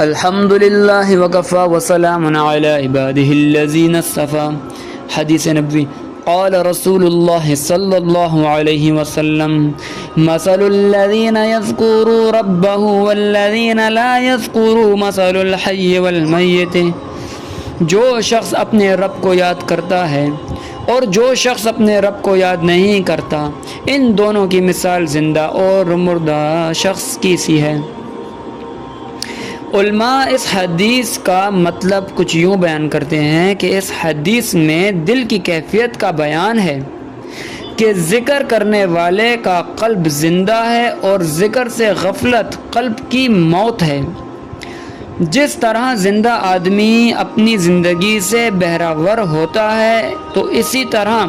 الحمد للہ وکفا وسلام علی عبادہ الذین اصطفیٰ۔ حدیث نبوی۔ قال رسول اللہ صلی اللہ علیہ وسلم: مثل الذین یذکرون ربهم والذین لا یذکرون مثل الحی والمیت۔ جو شخص اپنے رب کو یاد کرتا ہے اور جو شخص اپنے رب کو یاد نہیں کرتا، ان دونوں کی مثال زندہ اور مردہ شخص کی سی ہے۔ علماء اس حدیث کا مطلب کچھ یوں بیان کرتے ہیں کہ اس حدیث میں دل کی کیفیت کا بیان ہے کہ ذکر کرنے والے کا قلب زندہ ہے اور ذکر سے غفلت قلب کی موت ہے۔ جس طرح زندہ آدمی اپنی زندگی سے بہرہ ہوتا ہے تو اسی طرح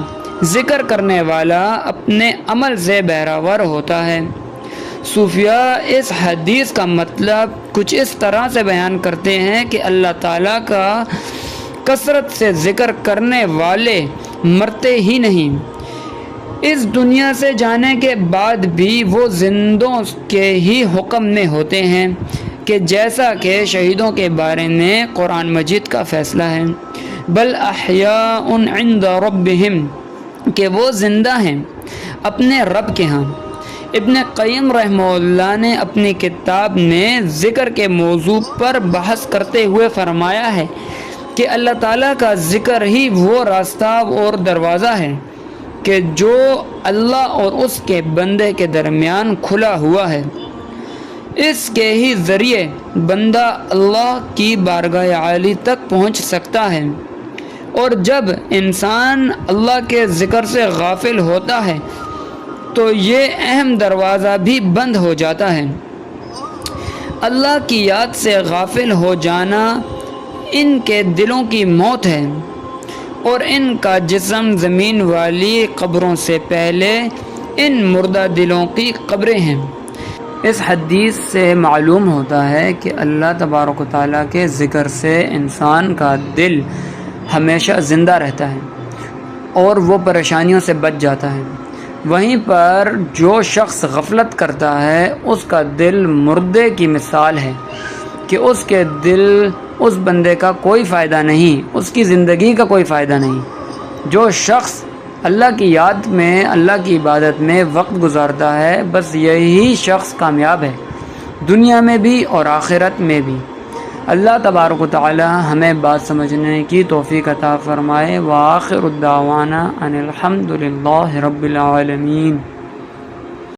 ذکر کرنے والا اپنے عمل سے بہرہ ہوتا ہے۔ صوفیاء اس حدیث کا مطلب کچھ اس طرح سے بیان کرتے ہیں کہ اللہ تعالیٰ کا کثرت سے ذکر کرنے والے مرتے ہی نہیں، اس دنیا سے جانے کے بعد بھی وہ زندوں کے ہی حکم میں ہوتے ہیں، کہ جیسا کہ شہیدوں کے بارے میں قرآن مجید کا فیصلہ ہے، بل احیاء عند ربہم، کہ وہ زندہ ہیں اپنے رب کے ہاں۔ ابن قیم رحمہ اللہ نے اپنی کتاب میں ذکر کے موضوع پر بحث کرتے ہوئے فرمایا ہے کہ اللہ تعالیٰ کا ذکر ہی وہ راستہ اور دروازہ ہے کہ جو اللہ اور اس کے بندے کے درمیان کھلا ہوا ہے۔ اس کے ہی ذریعے بندہ اللہ کی بارگاہ عالی تک پہنچ سکتا ہے، اور جب انسان اللہ کے ذکر سے غافل ہوتا ہے تو یہ اہم دروازہ بھی بند ہو جاتا ہے۔ اللہ کی یاد سے غافل ہو جانا ان کے دلوں کی موت ہے، اور ان کا جسم زمین والی قبروں سے پہلے ان مردہ دلوں کی قبریں ہیں۔ اس حدیث سے معلوم ہوتا ہے کہ اللہ تبارک و تعالیٰ کے ذکر سے انسان کا دل ہمیشہ زندہ رہتا ہے اور وہ پریشانیوں سے بچ جاتا ہے۔ وہیں پر جو شخص غفلت کرتا ہے اس کا دل مردے کی مثال ہے کہ اس کے دل اس بندے کا کوئی فائدہ نہیں، اس کی زندگی کا کوئی فائدہ نہیں۔ جو شخص اللہ کی یاد میں، اللہ کی عبادت میں وقت گزارتا ہے، بس یہی شخص کامیاب ہے، دنیا میں بھی اور آخرت میں بھی۔ اللہ تبارک و تعالی ہمیں بات سمجھنے کی توفیق عطا فرمائے۔ وآخر الدعوانا ان الحمد للہ رب العالمین۔